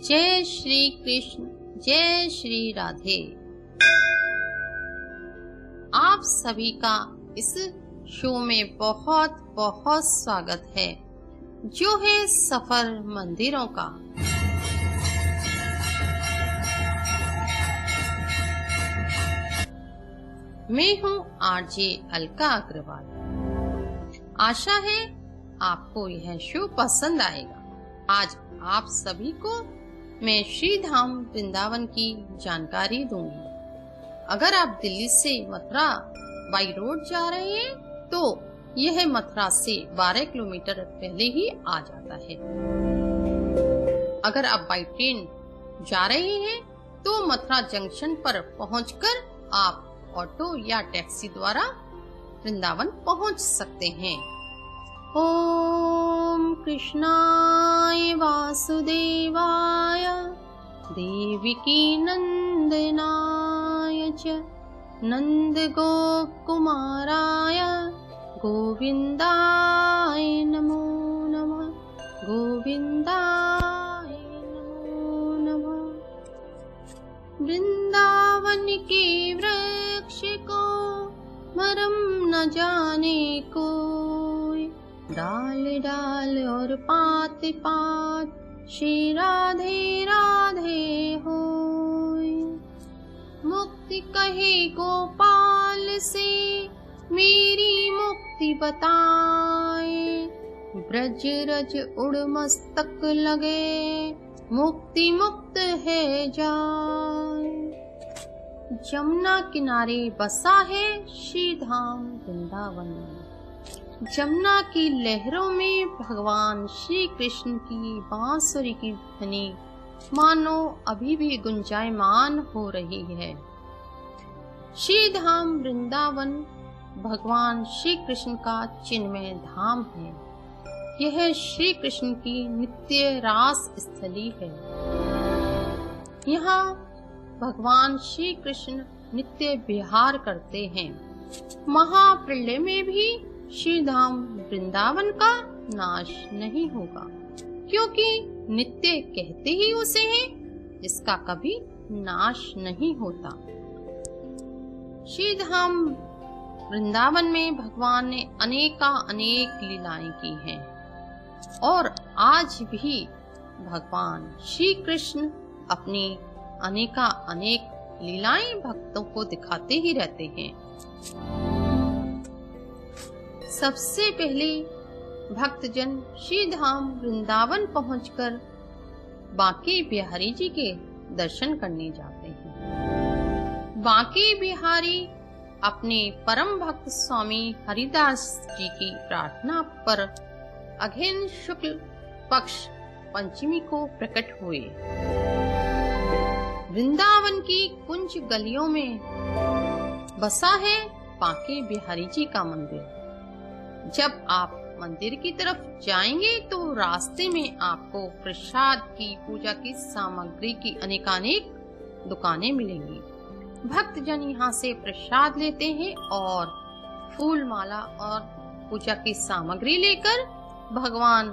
जय श्री कृष्ण, जय श्री राधे। आप सभी का इस शो में बहुत बहुत स्वागत है, जो है सफर मंदिरों का। मैं हूँ आरजे अलका अग्रवाल। आशा है आपको यह शो पसंद आएगा। आज आप सभी को मैं श्री धाम वृंदावन की जानकारी दूंगी। अगर आप दिल्ली से मथुरा बाई रोड जा रहे हैं तो यह मथुरा से 12 किलोमीटर पहले ही आ जाता है। अगर आप बाई ट्रेन जा रहे हैं तो मथुरा जंक्शन पर पहुंचकर आप ऑटो या टैक्सी द्वारा वृंदावन पहुंच सकते हैं। ओम कृष्णाय वासुदेवाय देवकी नंदनाय च नंदगोपकुमाराय गोविंदाय नमो नमः, गोविंदाय नमो नमः। वृंदावन के वृक्ष को मरम न जाने कोई, डाल डाल और पात पात श्री राधे राधे होय। मुक्ति कहे गोपाल से मेरी मुक्ति बताए, ब्रज रज उड़ मस्तक लगे मुक्ति मुक्त है जाए। जमुना किनारे बसा है श्री धाम वृंदावन। जमुना की लहरों में भगवान श्री कृष्ण की बांसुरी की ध्वनि मानो अभी भी गुंजायमान हो रही है। श्री धाम वृंदावन भगवान श्री कृष्ण का चिन्मय धाम है। यह श्री कृष्ण की नित्य रास स्थली है। यहाँ भगवान श्री कृष्ण नित्य विहार करते हैं। महाप्रलय में भी श्री धाम वृंदावन का नाश नहीं होगा, क्योंकि नित्य कहते ही उसे हैं जिसका कभी नाश नहीं होता। श्री धाम वृंदावन में भगवान ने अनेक लीलाएं की हैं और आज भी भगवान श्री कृष्ण अपनी अनेक लीलाएं भक्तों को दिखाते ही रहते हैं। सबसे पहले भक्तजन श्री धाम वृंदावन पहुंचकर बांके बिहारी जी के दर्शन करने जाते हैं। बांके बिहारी अपने परम भक्त स्वामी हरिदास जी की प्रार्थना पर अघ्न शुक्ल पक्ष पंचमी को प्रकट हुए। वृंदावन की कुंज गलियों में बसा है बांके बिहारी जी का मंदिर। जब आप मंदिर की तरफ जाएंगे तो रास्ते में आपको प्रसाद की पूजा की सामग्री की अनेकानेक दुकानें मिलेंगी। भक्तजन यहाँ से प्रसाद लेते हैं और फूल माला और पूजा की सामग्री लेकर भगवान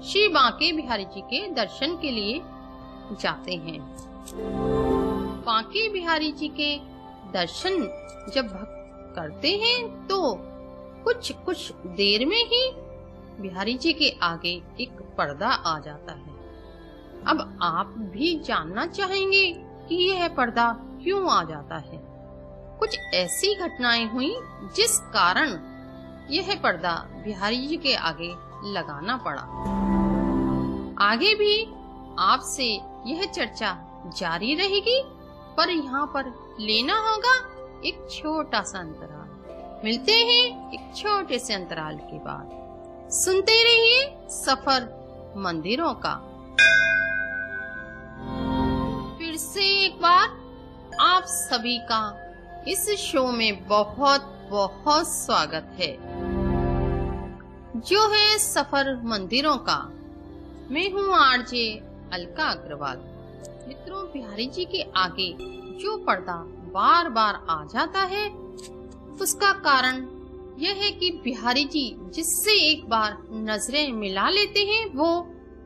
श्री बांके बिहारी जी के दर्शन के लिए जाते हैं। बांके बिहारी जी के दर्शन जब भक्त करते हैं तो कुछ देर में ही बिहारी जी के आगे एक पर्दा आ जाता है। अब आप भी जानना चाहेंगे कि यह पर्दा क्यों आ जाता है। कुछ ऐसी घटनाएं हुई जिस कारण यह पर्दा बिहारी जी के आगे लगाना पड़ा। आगे भी आपसे यह चर्चा जारी रहेगी, पर यहाँ पर लेना होगा एक छोटा सा अंतराल। मिलते हैं एक छोटे से अंतराल के बाद। सुनते रहिए सफर मंदिरों का। फिर से एक बार आप सभी का इस शो में बहुत बहुत स्वागत है, जो है सफर मंदिरों का। मैं हूँ आरजे अलका अग्रवाल। मित्रों, बिहारी जी के आगे जो पर्दा बार बार आ जाता है उसका कारण यह है कि बिहारी जी जिससे एक बार नजरें मिला लेते हैं वो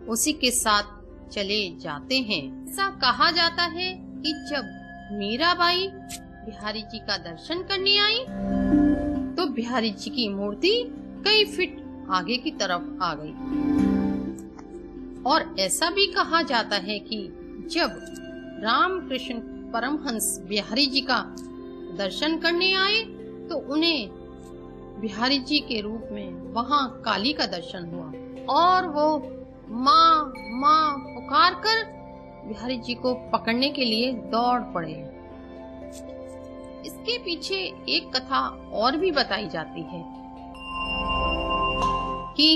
उसी के साथ चले जाते हैं। ऐसा कहा जाता है कि जब मीराबाई बिहारी जी का दर्शन करने आई तो बिहारी जी की मूर्ति कई फीट आगे की तरफ आ गई। और ऐसा भी कहा जाता है कि जब रामकृष्ण परमहंस बिहारी जी का दर्शन करने आए तो उन्हें बिहारी जी के रूप में वहां काली का दर्शन हुआ और वो माँ माँ पुकार कर बिहारी जी को पकड़ने के लिए दौड़ पड़े। इसके पीछे एक कथा और भी बताई जाती है कि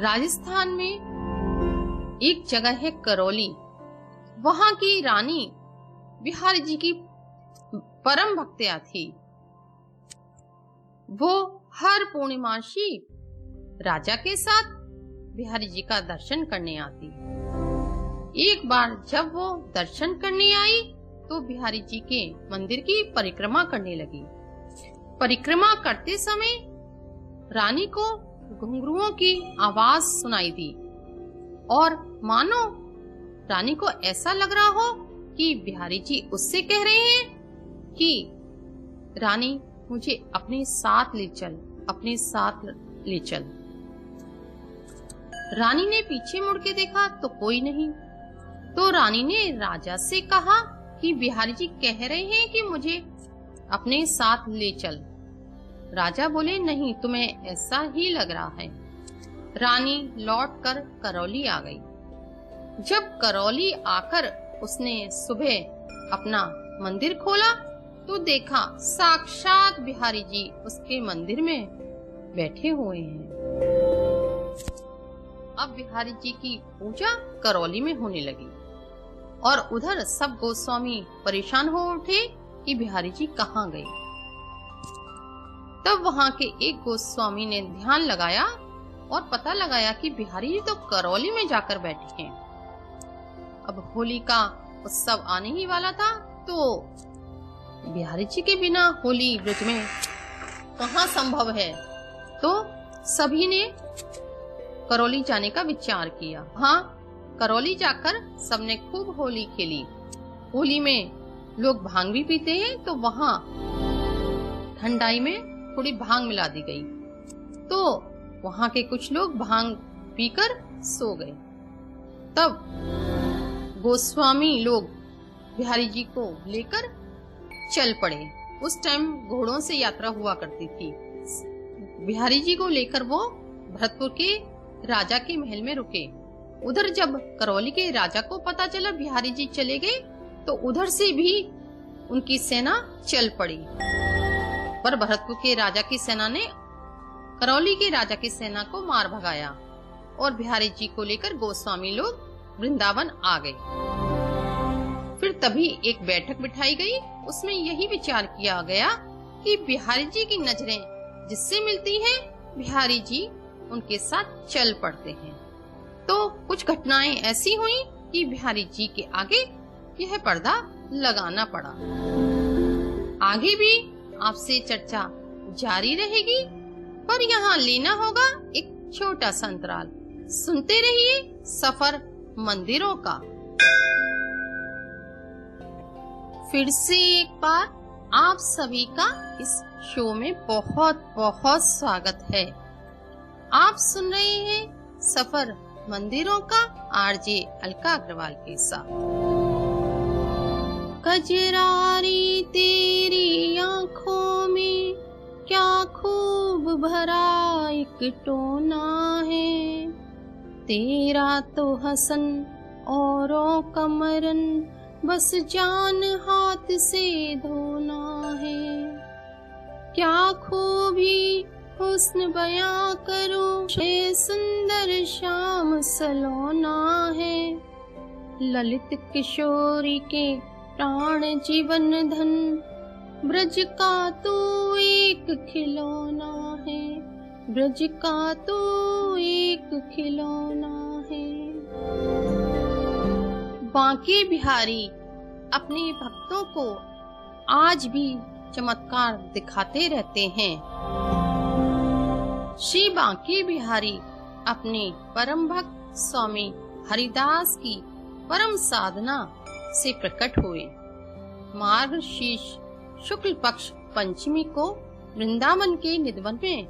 राजस्थान में एक जगह है करौली, वहां की रानी बिहारी जी की परम भक्तिया थी। वो हर पूर्णिमासी राजा के साथ बिहारी जी का दर्शन करने आती। एक बार जब वो दर्शन करने आई तो बिहारी जी के मंदिर की परिक्रमा करने लगी। परिक्रमा करते समय रानी को घुंघरुओं की आवाज सुनाई दी और मानो रानी को ऐसा लग रहा हो कि बिहारी जी उससे कह रहे हैं कि रानी मुझे अपने साथ ले चल, अपने साथ ले चल। रानी ने पीछे मुड़ के देखा तो कोई नहीं, तो रानी ने राजा से कहा कि बिहारी जी कह रहे हैं कि मुझे अपने साथ ले चल। राजा बोले नहीं, तुम्हें ऐसा ही लग रहा है। रानी लौटकर करौली आ गई। जब करौली आकर उसने सुबह अपना मंदिर खोला तो देखा साक्षात बिहारी जी उसके मंदिर में बैठे हुए हैं। अब बिहारी जी की पूजा करौली में होने लगी और उधर सब गोस्वामी परेशान हो उठे कि बिहारी जी कहाँ गए। तब वहां के एक गोस्वामी ने ध्यान लगाया और पता लगाया कि बिहारी जी तो करौली में जाकर बैठे हैं। अब होली का उत्सव आने ही वाला था तो बिहारी जी के बिना होली ब्रज में कहाँ संभव है, तो सभी ने करौली जाने का विचार किया। हाँ, करौली जाकर सबने खूब होली खेली। होली में लोग भांग भी पीते हैं तो वहाँ ठंडाई में थोड़ी भांग मिला दी गई तो वहाँ के कुछ लोग भांग पीकर सो गए। तब गोस्वामी लोग बिहारी जी को लेकर चल पड़े। उस टाइम घोड़ों से यात्रा हुआ करती थी। बिहारी जी को लेकर वो भरतपुर के राजा के महल में रुके। उधर जब करौली के राजा को पता चला बिहारी जी चले गए तो उधर से भी उनकी सेना चल पड़ी, पर भरतपुर के राजा की सेना ने करौली के राजा की सेना को मार भगाया और बिहारी जी को लेकर गोस्वामी लोग वृंदावन आ गए। फिर तभी एक बैठक बिठाई गई। उसमें यही विचार किया गया कि बिहारी जी की नजरें जिससे मिलती हैं बिहारी जी उनके साथ चल पड़ते हैं। तो कुछ घटनाएं ऐसी हुई कि बिहारी जी के आगे यह पर्दा लगाना पड़ा। आगे भी आपसे चर्चा जारी रहेगी, पर यहाँ लेना होगा एक छोटा सा अंतराल। सुनते रहिए सफर मंदिरों का। फिर से एक बार आप सभी का इस शो में बहुत बहुत स्वागत है। आप सुन रहे हैं सफर मंदिरों का आरजे अलका अग्रवाल के साथ। कजरारी तेरी आंखों में क्या खूब भरा एक टोना है, तेरा तो हसन औरों का मरन बस जान हाथ से धोना है। क्या खूबी हुस्न बयां करूं, ये सुंदर श्याम सलोना है। ललित किशोरी के प्राण जीवन धन, ब्रज का तू एक खिलौना है, ब्रज का तू एक खिलौना है। बांके बिहारी अपने भक्तों को आज भी चमत्कार दिखाते रहते हैं। श्री बांके बिहारी अपने परम भक्त स्वामी हरिदास की परम साधना से प्रकट हुए। मार्गशीर्ष शुक्ल पक्ष पंचमी को वृंदावन के निधवन में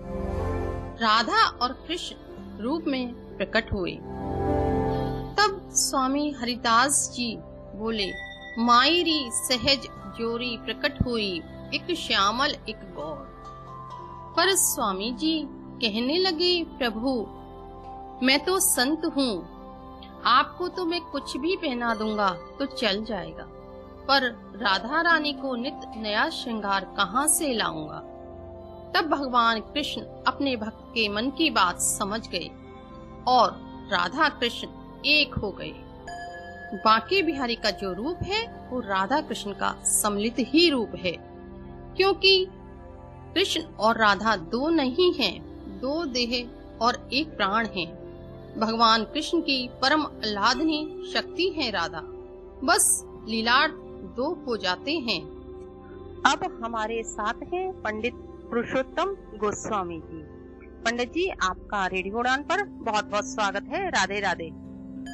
राधा और कृष्ण रूप में प्रकट हुए। तब स्वामी हरिदास जी बोले, मायरी सहज जोरी प्रकट हुई, एक श्यामल एक गौर। पर स्वामी जी कहने लगे, प्रभु मैं तो संत हूँ, आपको तो मैं कुछ भी पहना दूंगा तो चल जाएगा, पर राधा रानी को नित नया श्रृंगार कहाँ से लाऊंगा। तब भगवान कृष्ण अपने भक्त के मन की बात समझ गए और राधा कृष्ण एक हो गए। बांके बिहारी का जो रूप है वो राधा कृष्ण का सम्मिलित ही रूप है, क्योंकि कृष्ण और राधा दो नहीं हैं, दो देह और एक प्राण हैं। भगवान कृष्ण की परम आह्लादनी शक्ति है राधा, बस लीलाट दो हो जाते हैं। अब हमारे साथ हैं पंडित पुरुषोत्तम गोस्वामी जी। पंडित जी, आपका रेडियो उड़ान पर बहुत बहुत स्वागत है। राधे राधे।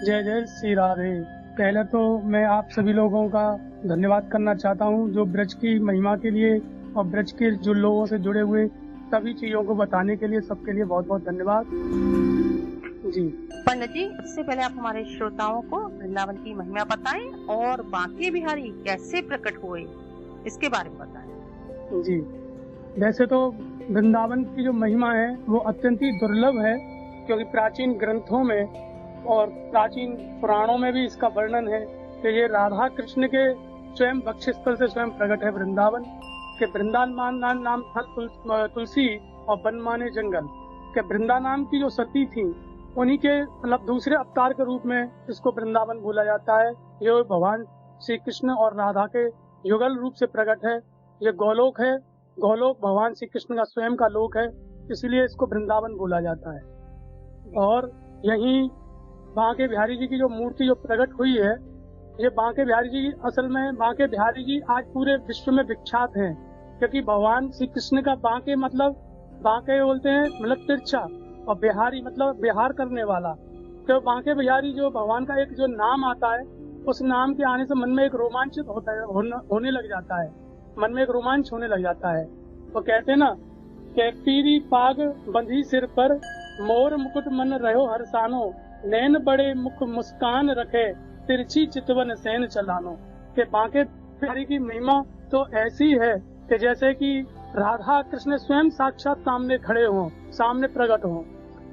जय जय श्री राधे। पहले तो मैं आप सभी लोगों का धन्यवाद करना चाहता हूं, जो ब्रज की महिमा के लिए और ब्रज के जो लोगों से जुड़े हुए सभी चीजों को बताने के लिए, सबके लिए बहुत बहुत धन्यवाद जी। पंडित जी, सबसे पहले आप हमारे श्रोताओं को वृंदावन की महिमा बताएं और बांके बिहारी कैसे प्रकट हुए, इसके बारे में बताएं। जी, वैसे तो वृंदावन की जो महिमा है वो अत्यंत ही दुर्लभ है, क्योंकि प्राचीन ग्रंथों में और प्राचीन पुराणों में भी इसका वर्णन है कि ये राधा कृष्ण के स्वयं वक्षस्थल से स्वयं प्रकट है वृंदावन के। वृंदावन नाम था तुलसी और वन माने जंगल के। वृंदा नाम की जो सती थी, उन्हीं के मतलब दूसरे अवतार के रूप में इसको वृंदावन बोला जाता है। ये भगवान श्री कृष्ण और राधा के युगल रूप से प्रकट है। ये गोलोक है, गोलोक भगवान श्री कृष्ण का स्वयं का लोक है, इसलिए इसको वृंदावन बोला जाता है। और यही बांके बिहारी जी की जो मूर्ति जो प्रकट हुई है, ये बांके बिहारी जी असल में बांके बिहारी जी आज पूरे विश्व में विख्यात हैं, क्योंकि भगवान श्री कृष्ण का बांके मतलब बांके बोलते हैं मतलब तिरछा, और बिहारी मतलब बिहार करने वाला। तो बांके बिहारी जो भगवान का एक जो नाम आता है, उस नाम के आने से मन में एक रोमांचित होता है, होने लग जाता है, मन में एक रोमांच होने लग जाता है। वो कहते हैं ना कि पीरी पाग बंधी सिर पर, मोर मुकुट मन रहो हरसानो, नैन बड़े मुख मुस्कान रखे, तिरछी चितवन सेन चलानो। के बांके बिहारी की महिमा तो ऐसी है कि जैसे कि राधा कृष्ण स्वयं साक्षात सामने खड़े हों, सामने प्रकट हों।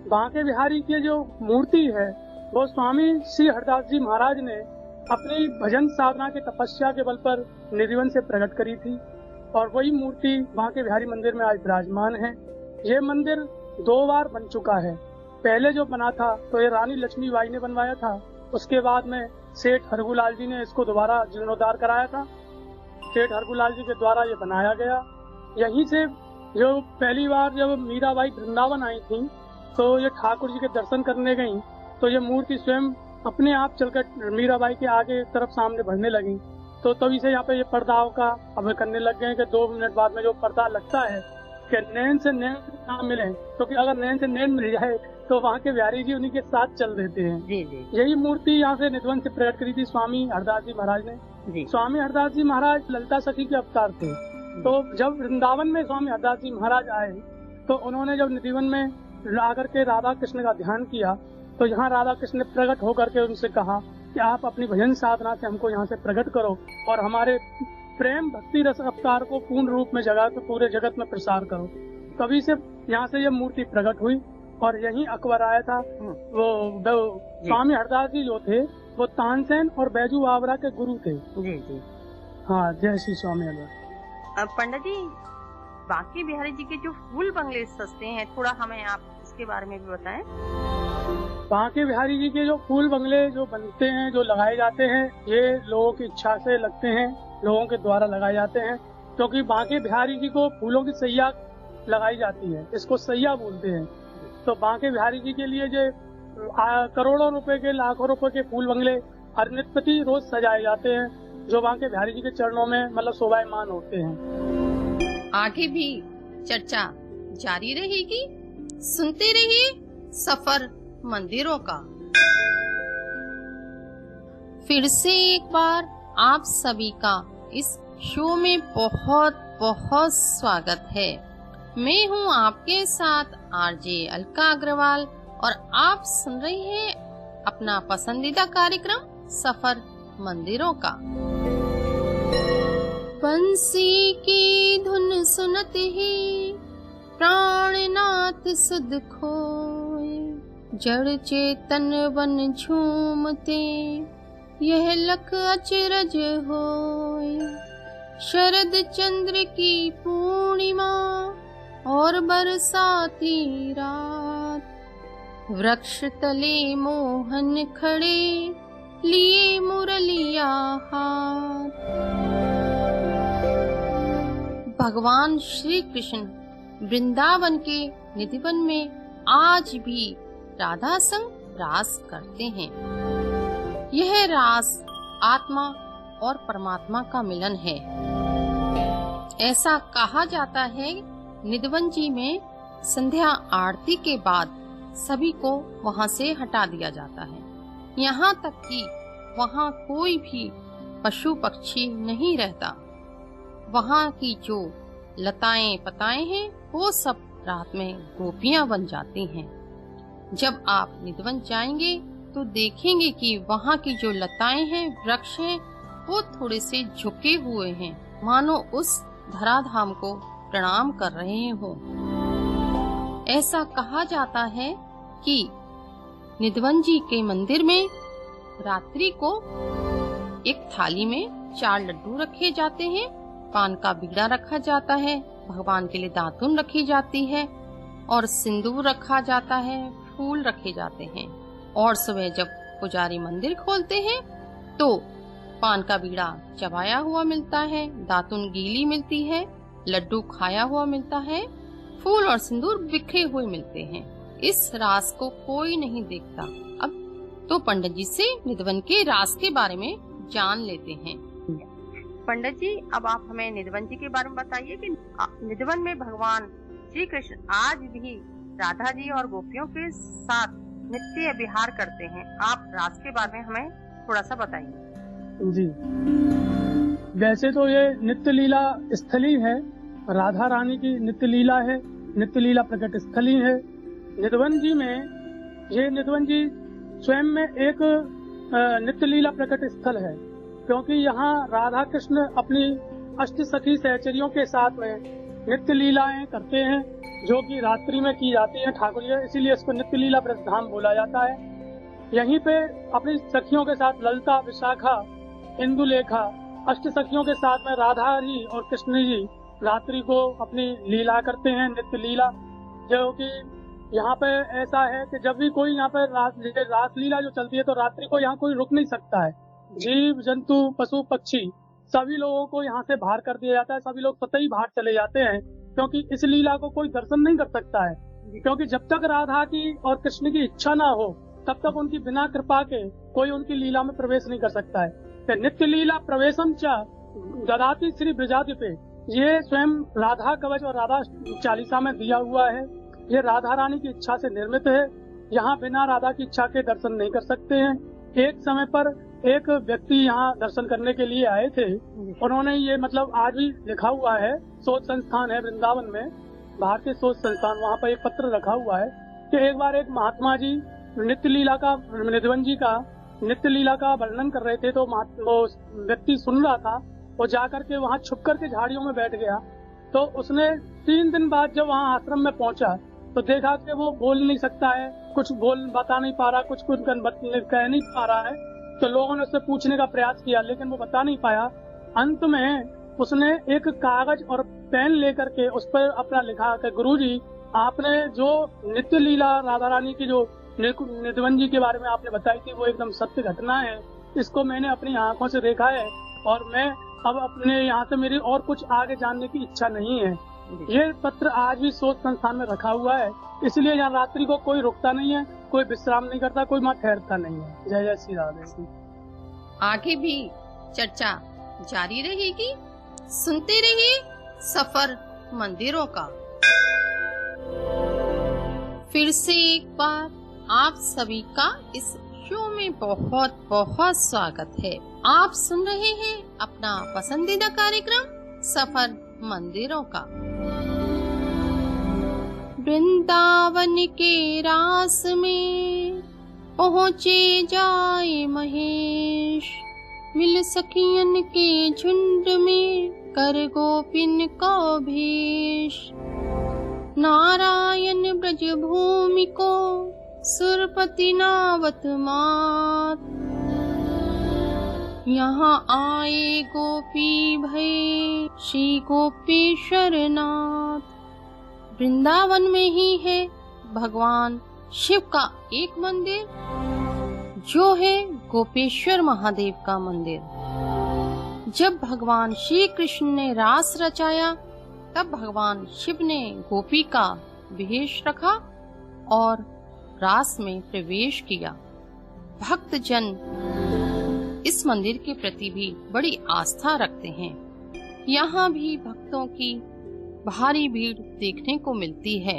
बांके बिहारी की जो मूर्ति है वो स्वामी श्री हरिदास जी महाराज ने अपनी भजन साधना के तपस्या के बल पर निधिवन से प्रकट करी थी, और वही मूर्ति बांके बिहारी मंदिर में आज विराजमान है। ये मंदिर 2 बार बन चुका है। पहले जो बना था तो ये रानी लक्ष्मीबाई ने बनवाया था, उसके बाद में सेठ हरगुलाल जी ने इसको दोबारा जीर्णोद्धार कराया था। सेठ हरगुलाल जी के द्वारा ये बनाया गया। यहीं से जो पहली बार जब मीराबाई वृंदावन आई थी, तो ये ठाकुर जी के दर्शन करने गई, तो ये मूर्ति स्वयं अपने आप चलकर मीराबाई के आगे तरफ सामने बढ़ने लगी। तो तभी से यहाँ पे ये पर्दाओं का अब करने लग गए कि 2 मिनट बाद में जो पर्दा लगता है कि नैन से नैन ना मिले, क्योंकि अगर नैन से नैन मिल जाए तो वहाँ के बिहारी जी उन्हीं के साथ चल देते हैं। जी जी। यही मूर्ति यहाँ से निधवन से प्रकट करी थी स्वामी हरदास जी महाराज ने। जी। स्वामी हरदास जी महाराज ललिता सखी के अवतार थे। तो जब वृंदावन में स्वामी हरदास जी महाराज आए, तो उन्होंने जब निधिवन में आकर के राधा कृष्ण का ध्यान किया, तो यहाँ राधा कृष्ण ने प्रकट होकर के उनसे कहा कि आप अपनी भजन साधना से हमको यहाँ से प्रकट करो और हमारे प्रेम भक्ति रस अवतार को पूर्ण रूप में पूरे जगत में प्रसार करो। तभी से यहाँ से ये मूर्ति प्रकट हुई, और यही अकबर आया था। वो स्वामी हरदास जी जो थे वो तानसेन और बैजू बावरा के गुरु थे। जी जी। हाँ, जय श्री स्वामी हरदास। पंडित जी, बांके बिहारी जी के जो फूल बंगले सजते हैं, थोड़ा हमें आप इसके बारे में भी बताएं। बांके बिहारी जी के जो फूल बंगले जो बनते हैं, जो लगाए जाते हैं, ये लोगों की इच्छा से लगते हैं, लोगों के द्वारा लगाए जाते हैं, क्योंकि बांके बिहारी जी को फूलों की सैया लगाई जाती है, इसको सैया बोलते हैं। तो बांके बिहारी जी के लिए जो करोड़ों रुपए के, लाखों रुपए के फूल बंगले हर नित्य रोज सजाए जाते हैं, जो बांके बिहारी जी के चरणों में मतलब शोभायमान होते हैं। आगे भी चर्चा जारी रहेगी, सुनते रहिए सफर मंदिरों का। फिर से एक बार आप सभी का इस शो में बहुत बहुत स्वागत है। मैं हूं आपके साथ आरजे अलका अग्रवाल और आप सुन रहे हैं अपना पसंदीदा कार्यक्रम सफर मंदिरों का। बंसी की धुन सुनते ही प्राणनाथ सुध खोए, जड़ चेतन बन झूमते यह लख अचरज होए। शरद चंद्र की पूर्णिमा और बरसाती रात, वृक्ष तले मोहन खड़े लिए मुरलिया हाथ। भगवान श्री कृष्ण वृंदावन के निधिवन में आज भी राधा संग रास करते हैं। यह रास आत्मा और परमात्मा का मिलन है। ऐसा कहा जाता है निधिवन जी में संध्या आरती के बाद सभी को वहां से हटा दिया जाता है। यहाँ तक कि वहाँ कोई भी पशु पक्षी नहीं रहता। वहाँ की जो लताएं पताएं हैं वो सब रात में गोपियां बन जाती हैं। जब आप निधिवन जाएंगे तो देखेंगे कि वहाँ की जो लताएं हैं, वृक्ष हैं, वो थोड़े से झुके हुए हैं, मानो उस धराधाम को प्रणाम कर रहे हो। ऐसा कहा जाता है कि निधिवन जी के मंदिर में रात्रि को एक थाली में 4 लड्डू रखे जाते हैं, पान का बीड़ा रखा जाता है, भगवान के लिए दातुन रखी जाती है और सिंदूर रखा जाता है, फूल रखे जाते हैं। और सुबह जब पुजारी मंदिर खोलते हैं तो पान का बीड़ा चबाया हुआ मिलता है, दातुन गीली मिलती है, लड्डू खाया हुआ मिलता है, फूल और सिंदूर बिखरे हुए मिलते हैं। इस रास को कोई नहीं देखता। अब तो पंडित जी से निधिवन के रास के बारे में जान लेते हैं। पंडित जी, अब आप हमें निधिवन जी के बारे में बताइए कि निधिवन में भगवान श्री कृष्ण आज भी राधा जी और गोपियों के साथ नित्य विहार करते हैं। आप रास के बारे में हमें थोड़ा सा बताइए। जी, वैसे तो ये नित्य लीला स्थली है, राधा रानी की नित्य लीला है, नित्य लीला प्रकट स्थली है। निधिवन जी में ये निधिवन जी स्वयं में एक नित्य लीला प्रकट स्थल है, क्योंकि यहाँ राधा कृष्ण अपनी अष्ट सखी सहचरियों के साथ में नित्य लीलाएं करते हैं, जो कि रात्रि में की जाती है ठाकुर जी, इसीलिए इसको नित्य लीला ब्रज धाम बोला जाता है। यहीं पे अपनी सखियों के साथ ललिता, विशाखा, इंदुलेखा, अष्ट सखियों के साथ में राधा जी और कृष्ण जी रात्रि को अपनी लीला करते हैं, नित्य लीला। जो कि यहाँ पे ऐसा है कि जब भी कोई यहाँ पे रास लीला जो चलती है तो रात्रि को यहाँ कोई रुक नहीं सकता है। जीव जंतु पशु पक्षी सभी लोगों को यहाँ से बाहर कर दिया जाता है, सभी लोग स्वतः ही बाहर चले जाते हैं, क्योंकि इस लीला को कोई दर्शन नहीं कर सकता है। क्योंकि जब तक राधा की और कृष्ण की इच्छा ना हो तब तक उनकी बिना कृपा के कोई उनकी लीला में प्रवेश नहीं कर सकता है। तो नित्य लीला प्रवेशम च ददाति श्री ब्रजाधिपे, ये स्वयं राधा कवच और राधा चालीसा में दिया हुआ है। ये राधा रानी की इच्छा से निर्मित है। यहाँ बिना राधा की इच्छा के दर्शन नहीं कर सकते हैं। एक समय पर एक व्यक्ति यहाँ दर्शन करने के लिए आए थे। उन्होंने ये मतलब आज भी लिखा हुआ है, शोध संस्थान है वृंदावन में, भारतीय शोध संस्थान, वहाँ पर एक पत्र रखा हुआ है कि एक बार एक महात्मा जी नित्य लीला का, निधिवन जी का नित्य लीला का वर्णन कर रहे थे, तो वो व्यक्ति सुन रहा था। वो जाकर के वहाँ छुप कर के झाड़ियों में बैठ गया। तो उसने 3 दिन बाद जब वहाँ आश्रम में पहुंचा तो देखा कि वो बोल नहीं सकता है, कुछ बता नहीं पा रहा, कुछ कह नहीं पा रहा है। तो लोगों ने उससे पूछने का प्रयास किया, लेकिन वो बता नहीं पाया। अंत में उसने एक कागज और पेन लेकर के उस पर अपना लिखा कि गुरुजी, आपने जो नित्य लीला राधा रानी की जो निधिवन जी के बारे में आपने बताई थी वो एकदम सत्य घटना है। इसको मैंने अपनी आंखों से देखा है और मैं अब अपने यहाँ से मेरी और कुछ आगे जानने की इच्छा नहीं है। ये पत्र आज भी शोध संस्थान में रखा हुआ है, इसलिए यहाँ रात्रि को कोई रुकता नहीं है, कोई विश्राम नहीं करता, कोई वहाँ ठहरता नहीं है। जय जय श्री राधे। आगे भी चर्चा जारी रहेगी, सुनते रहिए सफर मंदिरों का। फिर से एक बार आप सभी का इस शो में बहुत बहुत स्वागत है। आप सुन रहे हैं अपना पसंदीदा कार्यक्रम सफर मंदिरों का। वृंदावन के रास में पहुँचे जाए महेश, मिल सखियन के झुंड में कर गोपिन को भेष। नारायण ब्रज भूमि को सुरपति नावत मात, यहाँ आए गोपी भय श्री गोपेश्वर नाथ। वृंदावन में ही है भगवान शिव का एक मंदिर, जो है गोपेश्वर महादेव का मंदिर। जब भगवान श्री कृष्ण ने रास रचाया, तब भगवान शिव ने गोपी का वेश रखा और रास में प्रवेश किया। भक्त जन इस मंदिर के प्रति भी बड़ी आस्था रखते हैं। यहाँ भी भक्तों की भारी भीड़ देखने को मिलती है।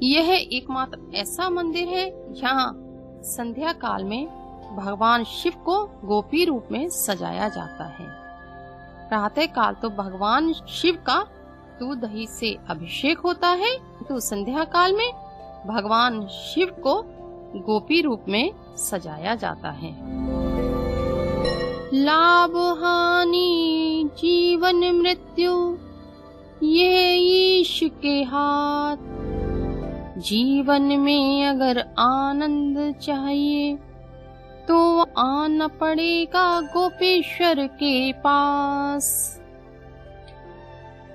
यह एकमात्र ऐसा मंदिर है जहाँ संध्या काल में भगवान शिव को गोपी रूप में सजाया जाता है। प्रातः काल तो भगवान शिव का दूध दही से अभिषेक होता है, तो संध्या काल में भगवान शिव को गोपी रूप में सजाया जाता है। लाभ हानि जीवन मृत्यु ये ईश के हाथ, जीवन में अगर आनंद चाहिए तो आना पड़ेगा गोपेश्वर के पास।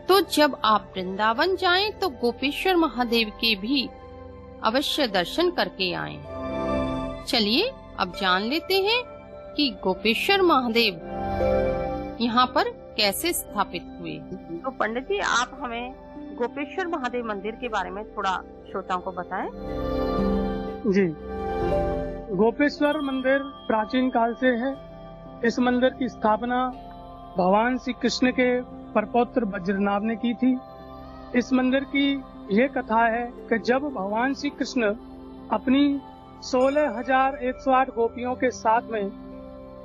तो जब आप वृंदावन जाएं तो गोपेश्वर महादेव के भी अवश्य दर्शन करके आएं। चलिए अब जान लेते हैं कि गोपेश्वर महादेव यहाँ पर कैसे स्थापित हुए। तो पंडित जी, आप हमें गोपेश्वर महादेव मंदिर के बारे में थोड़ा श्रोताओं को बताएं। जी, गोपेश्वर मंदिर प्राचीन काल से है। इस मंदिर की स्थापना भगवान श्री कृष्ण के परपौत्र वज्रनाभ ने की थी। इस मंदिर की ये कथा है कि जब भगवान श्री कृष्ण अपनी 16,108 गोपियों के साथ में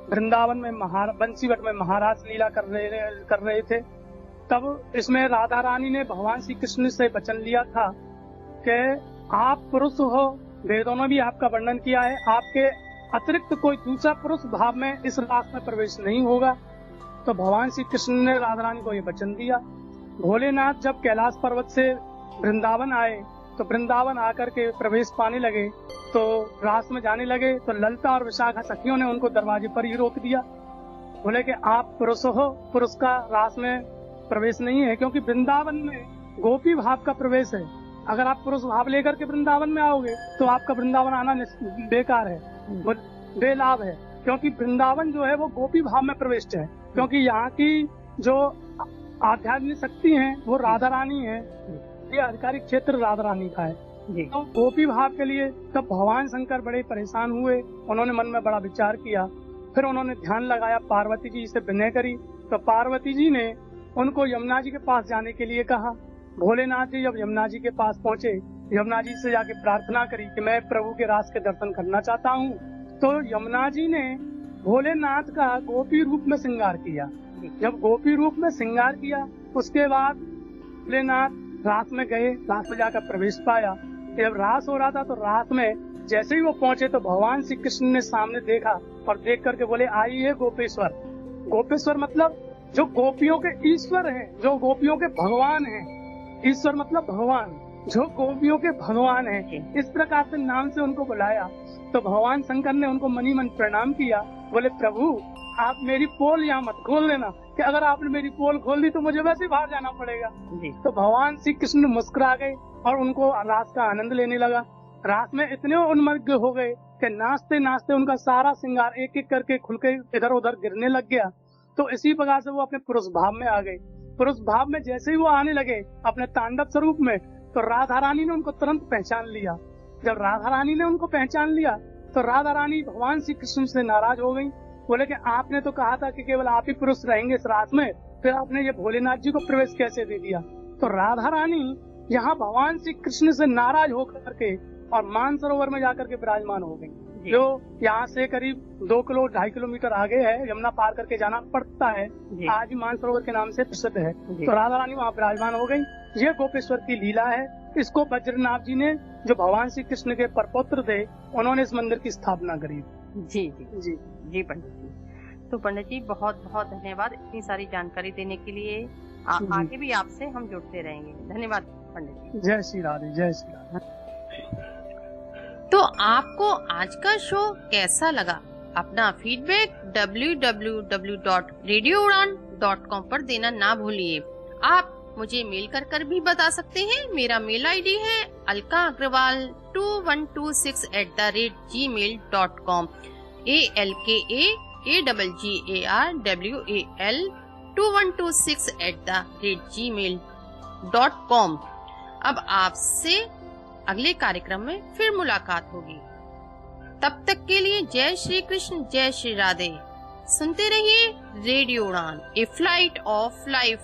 वृंदावन में बंसीवट में महाराज लीला कर रहे थे, तब इसमें राधा रानी ने भगवान श्री कृष्ण से वचन लिया था कि आप पुरुष हो, वेदों ने भी आपका वर्णन किया है, आपके अतिरिक्त कोई दूसरा पुरुष भाव में इस रास में प्रवेश नहीं होगा। तो भगवान श्री कृष्ण ने राधा रानी को ये वचन दिया। भोलेनाथ जब कैलाश पर्वत से वृंदावन आए तो वृंदावन आकर के प्रवेश पाने लगे, तो रास में जाने लगे, तो ललिता और विशाखा सखियों ने उनको दरवाजे पर ही रोक दिया। बोले कि आप पुरुष हो, पुरुष का रास में प्रवेश नहीं है, क्योंकि वृंदावन में गोपी भाव का प्रवेश है। अगर आप पुरुष भाव लेकर के वृंदावन में आओगे तो आपका वृंदावन आना बेकार है, बेलाभ है, क्योंकि वृंदावन जो है वो गोपी भाव में प्रविष्ट है। क्योंकि यहाँ की जो आध्यात्मिक शक्ति है वो राधा रानी है, ये आधिकारिक क्षेत्र राधा रानी का है। तो गोपी भाव के लिए तब भगवान शंकर बड़े परेशान हुए। उन्होंने मन में बड़ा विचार किया, फिर उन्होंने ध्यान लगाया, पार्वती जी से विनय करी। तो पार्वती जी ने उनको यमुना जी के पास जाने के लिए कहा। भोलेनाथ जी जब यमुना जी के पास पहुँचे, यमुना जी से जाके प्रार्थना करी कि मैं प्रभु के रास के दर्शन करना चाहता हूँ। तो यमुना जी ने भोलेनाथ का गोपी रूप में श्रृंगार किया। जब गोपी रूप में श्रृंगार किया, उसके बाद भोलेनाथ रास में गए, रास में जाकर प्रवेश पाया। जब रास हो रहा था तो रास में जैसे ही वो पहुंचे तो भगवान श्री कृष्ण ने सामने देखा और देख करके बोले, आइए गोपेश्वर। गोपेश्वर मतलब जो गोपियों के ईश्वर हैं, जो गोपियों के भगवान हैं। ईश्वर मतलब भगवान, जो गोपियों के भगवान हैं। इस प्रकार से नाम से उनको बुलाया। तो भगवान शंकर ने उनको मनी मन प्रणाम किया। बोले, प्रभु आप मेरी पोल यहाँ मत खोल देना, कि अगर आपने मेरी पोल खोल दी तो मुझे वैसे बाहर जाना पड़ेगा। तो भगवान श्री कृष्ण मुस्कुरा गए और उनको रास का आनंद लेने लगा। रास में इतने उन्मग्न हो गए कि नाचते नाचते उनका सारा श्रृंगार एक एक करके खुल के इधर उधर गिरने लग गया। तो इसी प्रकार से वो अपने पुरुष भाव में आ गए। पुरुष भाव में जैसे ही वो आने लगे अपने तांडव स्वरूप में, तो राधा रानी ने उनको तुरंत पहचान लिया। जब राधा रानी ने उनको पहचान लिया तो राधा रानी भगवान श्री कृष्ण से नाराज हो गई। बोले कि आपने तो कहा था कि केवल आप ही पुरुष रहेंगे इस रात में, फिर आपने ये भोलेनाथ जी को प्रवेश कैसे दे दिया। तो राधा रानी यहाँ भगवान श्री कृष्ण से नाराज होकर के और मानसरोवर में जाकर के विराजमान हो गई, जो यहाँ से करीब 2-2.5 किलोमीटर आगे है। यमुना पार करके जाना पड़ता है। आज भी मानसरोवर के नाम से प्रसिद्ध है। तो राधा रानी वहाँ विराजमान हो गई। ये गोपेश्वर की लीला है। इसको बद्रीनाथ जी ने, जो भगवान श्री कृष्ण के परपुत्र थे, उन्होंने इस मंदिर की स्थापना करी। जी जी जी जी पंडित जी। तो पंडित जी बहुत बहुत धन्यवाद इतनी सारी जानकारी देने के लिए। आगे भी आपसे हम जुड़ते रहेंगे। धन्यवाद पंडित जी। जय श्री राधे, जय श्री राधे। तो आपको आज का शो कैसा लगा? अपना फीडबैक www.radioudan.com पर देना ना भूलिए। आप मुझे मेल कर भी बता सकते हैं। मेरा मेल आईडी है alka.agrawal2126@gmail.com alkagrawal2126@gmail.com। अब आपसे अगले कार्यक्रम में फिर मुलाकात होगी। तब तक के लिए जय श्री कृष्ण, जय श्री राधे। सुनते रहिए रेडियो उड़ान, ए फ्लाइट ऑफ लाइफ।